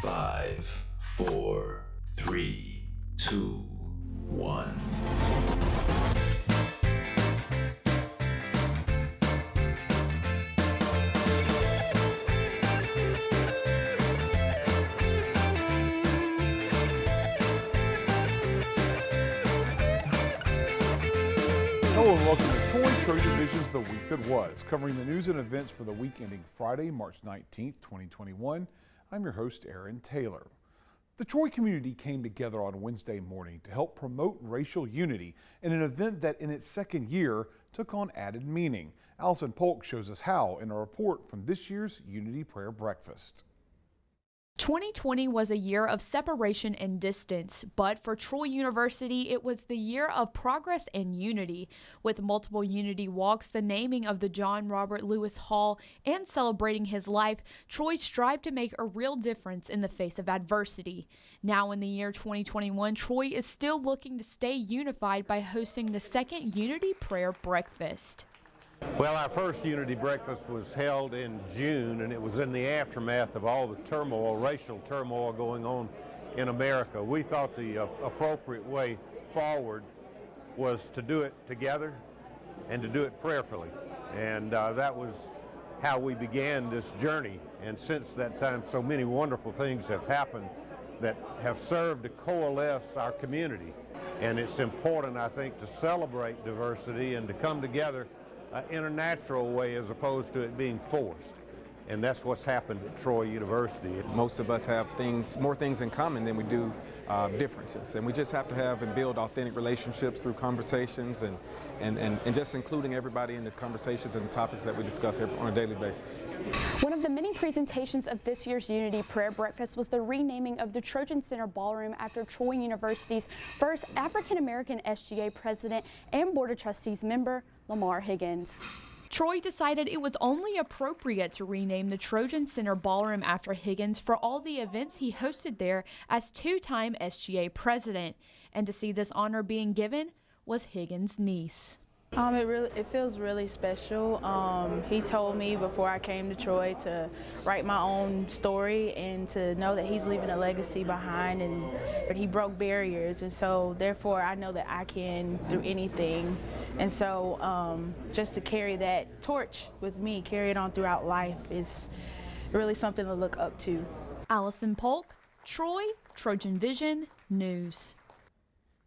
5, 4, 3, 2, 1. Hello and welcome to TrojanVision's The Week That Was, covering the news and events for the week ending Friday, March 19th, 2021. I'm your host, Aaron Taylor. The Troy community came together on Wednesday morning to help promote racial unity in an event that in its second year took on added meaning. Allison Polk shows us how in a report from this year's Unity Prayer Breakfast. 2020 was a year of separation and distance, but for Troy University, it was the year of progress and unity. With multiple unity walks, the naming of the John Robert Lewis Hall, and celebrating his life, Troy strived to make a real difference in the face of adversity. Now in the year 2021, Troy is still looking to stay unified by hosting the second Unity Prayer Breakfast. Well, our first Unity Breakfast was held in June, and it was in the aftermath of all the turmoil, racial turmoil going on in America. We thought the appropriate way forward was to do it together and to do it prayerfully. And that was how we began this journey. And since that time, so many wonderful things have happened that have served to coalesce our community. And it's important, I think, to celebrate diversity and to come together in a natural way as opposed to it being forced. And that's what's happened at Troy University. Most of us have more things in common than we do differences. And we just have to have and build authentic relationships through conversations and just including everybody in the conversations and the topics that we discuss on a daily basis. One of the many presentations of this year's Unity Prayer Breakfast was the renaming of the Trojan Center Ballroom after Troy University's first African-American SGA president and Board of Trustees member, Lamar Higgins. Troy decided it was only appropriate to rename the Trojan Center Ballroom after Higgins for all the events he hosted there as two-time SGA president. And to see this honor being given was Higgins' niece. It feels really special. He told me before I came to Troy to write my own story and to know that he's leaving a legacy behind, and he broke barriers, and so therefore I know that I can through anything. And so just to carry that torch with me, carry it on throughout life, is really something to look up to. Allison Polk, Troy, TrojanVision News.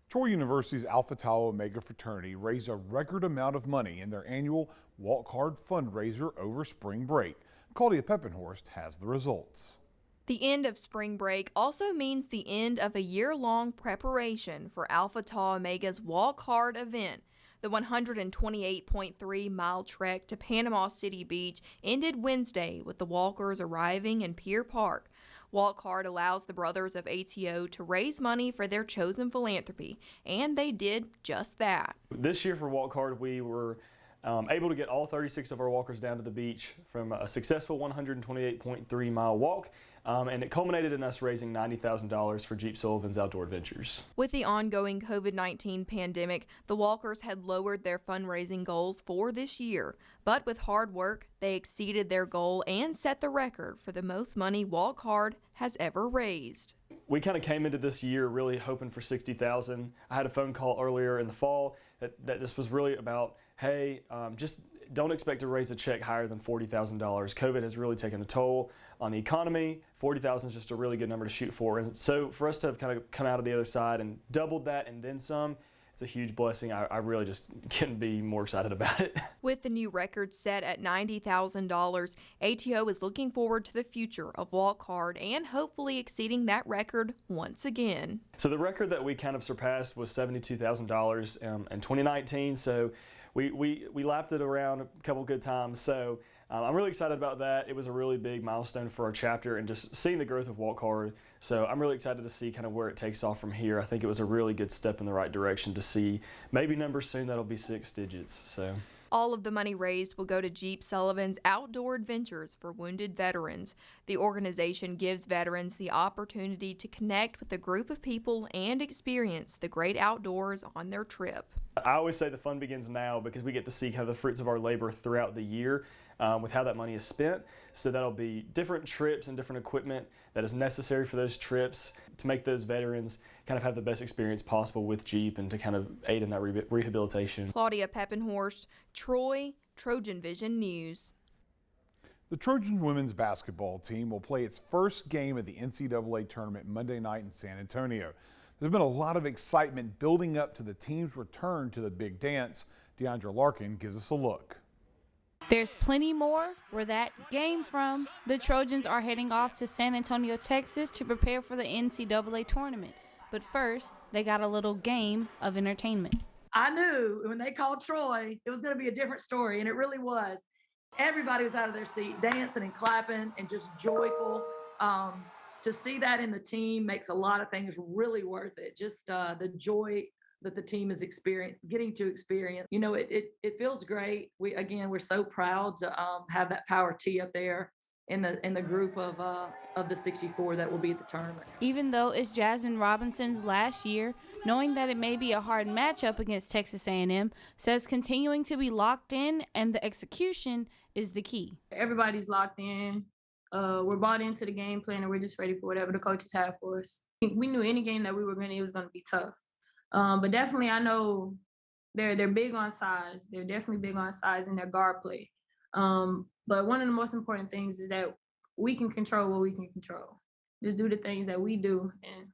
Troy University's Alpha Tau Omega fraternity raised a record amount of money in their annual Walk Hard fundraiser over spring break. Claudia Peppenhorst has the results. The end of spring break also means the end of a year-long preparation for Alpha Tau Omega's Walk Hard event. The 128.3-mile trek to Panama City Beach ended Wednesday with the walkers arriving in Pier Park. Walk Hard allows the Brothers of ATO to raise money for their chosen philanthropy, and they did just that. This year for Walk Hard, we were able to get all 36 of our walkers down to the beach from a successful 128.3-mile walk, and it culminated in us raising $90,000 for Jeep Sullivan's Outdoor Adventures. With the ongoing COVID-19 pandemic, the walkers had lowered their fundraising goals for this year, but with hard work, they exceeded their goal and set the record for the most money Walk Hard has ever raised. We kind of came into this year really hoping for $60,000. I had a phone call earlier in the fall that this was really about, hey, just don't expect to raise a check higher than $40,000. COVID has really taken a toll on the economy. $40,000 is just a really good number to shoot for. And so for us to have kind of come out of the other side and doubled that and then some, it's a huge blessing. I really just couldn't be more excited about it. With the new record set at $90,000, ATO is looking forward to the future of Walk Hard and hopefully exceeding that record once again. So the record that we kind of surpassed was $72,000 in 2019. So we lapped it around a couple good times. So I'm really excited about that. It was a really big milestone for our chapter and just seeing the growth of Walk Hard. So I'm really excited to see kind of where it takes off from here. I think it was a really good step in the right direction to see maybe numbers soon that'll be 6 digits. So all of the money raised will go to Jeep Sullivan's Outdoor Adventures for Wounded Veterans. The organization gives veterans the opportunity to connect with a group of people and experience the great outdoors on their trip. I always say the fun begins now because we get to see kind of the fruits of our labor throughout the year. with how that money is spent. So that'll be different trips and different equipment that is necessary for those trips to make those veterans kind of have the best experience possible with Jeep and to kind of aid in that rehabilitation. Claudia Peppenhorst, Troy, TrojanVision News. The Trojan women's basketball team will play its first game of the NCAA Tournament Monday night in San Antonio. There's been a lot of excitement building up to the team's return to the big dance. Deandra Larkin gives us a look. There's plenty more where that came from. The Trojans are heading off to San Antonio, Texas to prepare for the NCAA Tournament. But first, they got a little game of entertainment. I knew when they called Troy, it was going to be a different story, and it really was. Everybody was out of their seat, dancing and clapping and just joyful. To see that in the team makes a lot of things really worth it. Just the joy that the team is getting to experience. You know, it feels great. We're so proud to have that power tee up there in the group of the 64 that will be at the tournament. Even though it's Jasmine Robinson's last year, knowing that it may be a hard matchup against Texas A&M, says continuing to be locked in and the execution is the key. Everybody's locked in. We're bought into the game plan, and we're just ready for whatever the coaches have for us. We knew any game that we were it was going to be tough. But definitely, I know they're big on size. They're definitely big on size in their guard play. But one of the most important things is that we can control what we can control. Just do the things that we do, and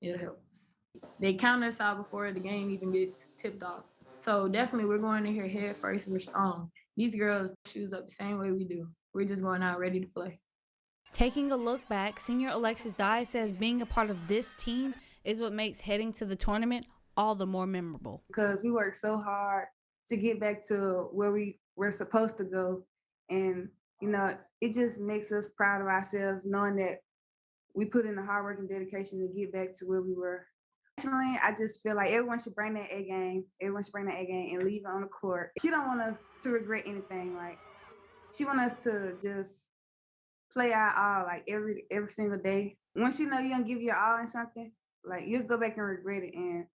it'll help us. They count us out before the game even gets tipped off. So definitely, we're going in here head first. We're strong. These girls shoes up the same way we do. We're just going out ready to play. Taking a look back, senior Alexis Dye says being a part of this team is what makes heading to the tournament all the more memorable. Because we worked so hard to get back to where we were supposed to go. And, you know, it just makes us proud of ourselves knowing that we put in the hard work and dedication to get back to where we were. Personally, I just feel like everyone should bring that A game. Everyone should bring that A game and leave it on the court. She don't want us to regret anything. Like, she wants us to just play our all, like every single day. Once you know you're gonna give your all in something, like you'll go back and regret it. And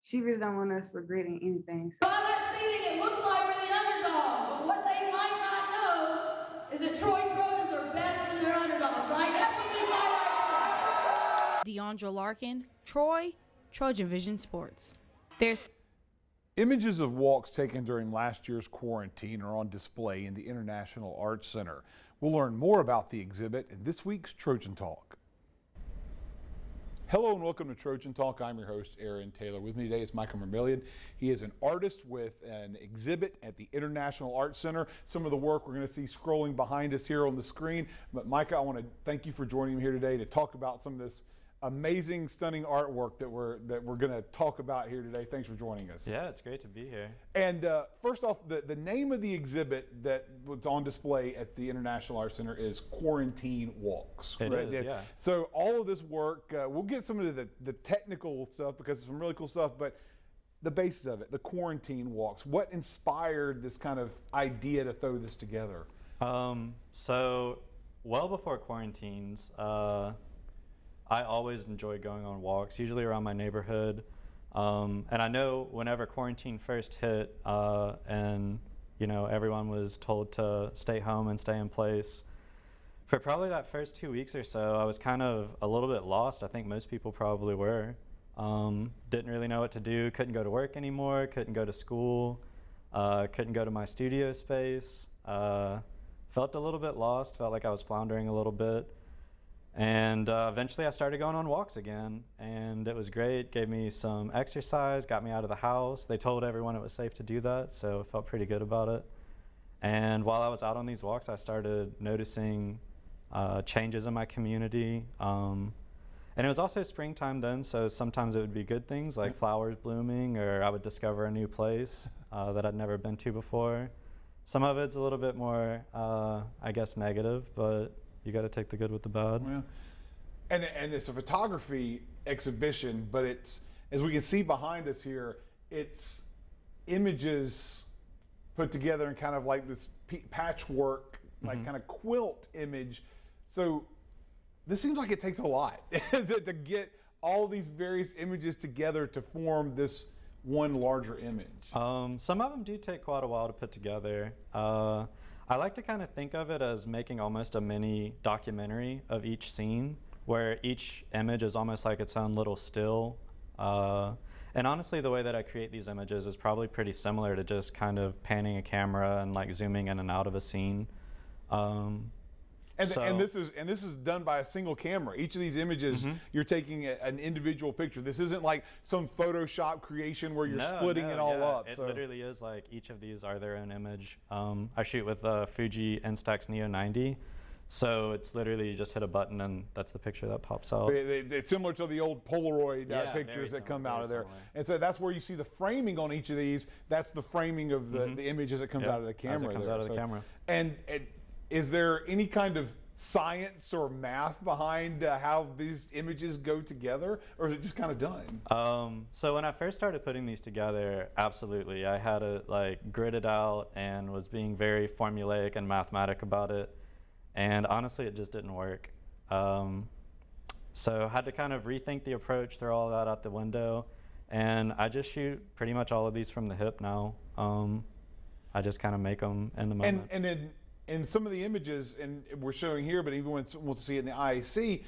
she really don't want us regretting anything. So. On that seating, it looks like we're the underdog. But what they might not know is that Troy Trojans are best when they're underdogs, right? That's what we might. Deandra Larkin, Troy, TrojanVision Sports. There's images of walks taken during last year's quarantine are on display in the International Arts Center. We'll learn more about the exhibit in this week's Trojan Talk. Hello and welcome to Trojan Talk. I'm your host, Aaron Taylor. With me today is Micah Mermillion. He is an artist with an exhibit at the International Arts Center. Some of the work we're going to see scrolling behind us here on the screen. But Micah, I want to thank you for joining me here today to talk about some of this amazing, stunning artwork that we're going to talk about here today. Thanks for joining us. Yeah, it's great to be here. And first off, the name of the exhibit that was on display at the International Arts Center is Quarantine Walks. It is, yeah. So all of this work, we'll get some of the technical stuff because it's some really cool stuff, but the basis of it, the Quarantine Walks, what inspired this kind of idea to throw this together? So well before quarantines, I always enjoyed going on walks, usually around my neighborhood. And I know whenever quarantine first hit and, you know, everyone was told to stay home and stay in place, for probably that first 2 weeks or so, I was kind of a little bit lost. I think most people probably were. Didn't really know what to do, couldn't go to work anymore, couldn't go to school, couldn't go to my studio space. Felt a little bit lost, felt like I was floundering a little bit. And eventually I started going on walks again, and it was great. Gave me some exercise, got me out of the house. They told everyone it was safe to do that, so I felt pretty good about it. And while I was out on these walks, I started noticing changes in my community. And it was also springtime then, so sometimes it would be good things like flowers blooming, or I would discover a new place that I'd never been to before. Some of it's a little bit more, I guess, negative, but you got to take the good with the bad. Yeah. And it's a photography exhibition, but it's, as we can see behind us here, it's images put together in kind of like this patchwork, like kind of quilt image. So this seems like it takes a lot to get all these various images together to form this one larger image. Some of them do take quite a while to put together. I like to kind of think of it as making almost a mini documentary of each scene, where each image is almost like its own little still. And honestly, the way that I create these images is probably pretty similar to just kind of panning a camera and like zooming in and out of a scene. And this is done by a single camera. Each of these images, you're taking an individual picture. This isn't like some Photoshop creation where you're splitting it all up. It literally is like each of these are their own image. I shoot with a Fuji Instax Neo 90. So it's literally you just hit a button and that's the picture that pops out. It's similar to the old Polaroid pictures that come out of there. And so that's where you see the framing on each of these. That's the framing of the image as it comes out of the camera. As it comes out of the camera. And is there any kind of science or math behind how these images go together, or is it just kind of done? So when I first started putting these together, absolutely. I had it like gridded out and was being very formulaic and mathematic about it. And honestly, it just didn't work. So I had to kind of rethink the approach, throw all that out the window. And I just shoot pretty much all of these from the hip now. I just kind of make them in the moment. And in some of the images, and we're showing here, but even when we'll see it in the IAC,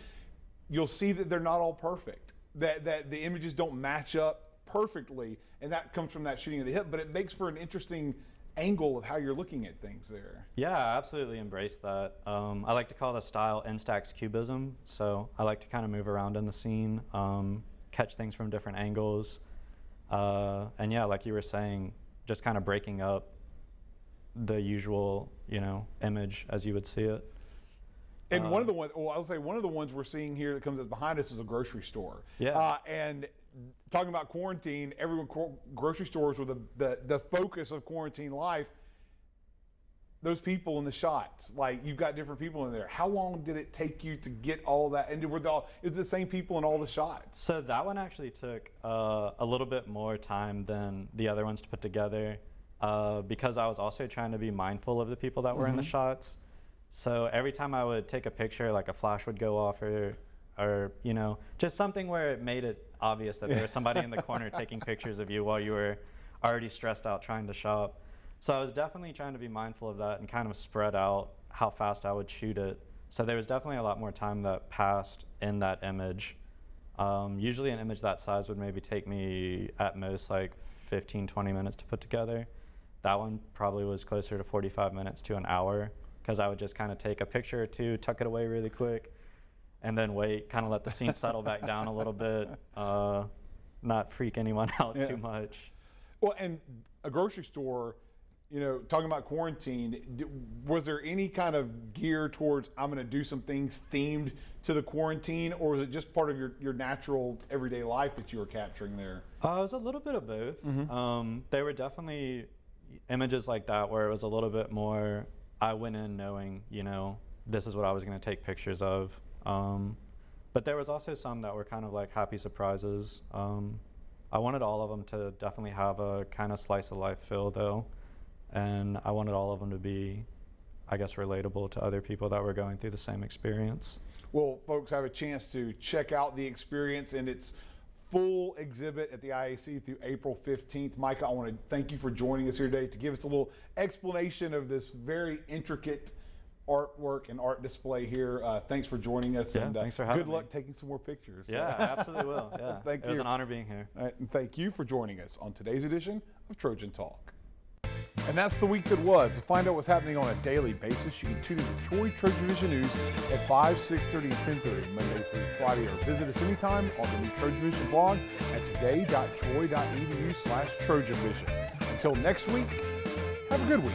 you'll see that they're not all perfect. That the images don't match up perfectly, and that comes from that shooting of the hip. But it makes for an interesting angle of how you're looking at things there. Yeah, I absolutely embrace that. I like to call the style Instax cubism. So I like to kind of move around in the scene, catch things from different angles. And yeah, like you were saying, just kind of breaking up the usual, image as you would see it. And one of the ones, I'll say one of the ones we're seeing here that comes up behind us is a grocery store. Yeah. And talking about quarantine, grocery stores were the focus of quarantine life. Those people in the shots, like you've got different people in there. How long did it take you to get all that? And is it the same people in all the shots? So that one actually took a little bit more time than the other ones to put together, because I was also trying to be mindful of the people that were in the shots. So every time I would take a picture, like a flash would go off, or just something where it made it obvious that there was somebody in the corner taking pictures of you while you were already stressed out trying to shop. So I was definitely trying to be mindful of that and kind of spread out how fast I would shoot it. So there was definitely a lot more time that passed in that image. Usually an image that size would maybe take me at most like 15-20 minutes to put together. That one probably was closer to 45 minutes to an hour, because I would just kind of take a picture or two, tuck it away really quick, and then wait, kind of let the scene settle back down a little bit, not freak anyone out too much. Well, and a grocery store, talking about quarantine, was there any kind of gear towards, I'm going to do some things themed to the quarantine, or was it just part of your natural everyday life that you were capturing there? It was a little bit of both. There were definitely images like that where it was a little bit more, I went in knowing, this is what I was going to take pictures of. But there was also some that were kind of like happy surprises. I wanted all of them to definitely have a kind of slice of life feel though. And I wanted all of them to be, I guess, relatable to other people that were going through the same experience. Well, folks have a chance to check out the experience and its full exhibit at the IAC through April 15th. Micah, I want to thank you for joining us here today to give us a little explanation of this very intricate artwork and art display here. Thanks for joining us. Yeah, and thanks for having me. Good luck taking some more pictures. Yeah, I absolutely will. Yeah, thank you. It was an honor being here. All right, and thank you for joining us on today's edition of Trojan Talk. And that's the week that was. To find out what's happening on a daily basis, you can tune in to Troy TrojanVision News at 5, 6:30, and 10:30, Monday through Friday, or visit us anytime on the new TrojanVision blog at today.troy.edu/TrojanVision. Until next week, have a good week.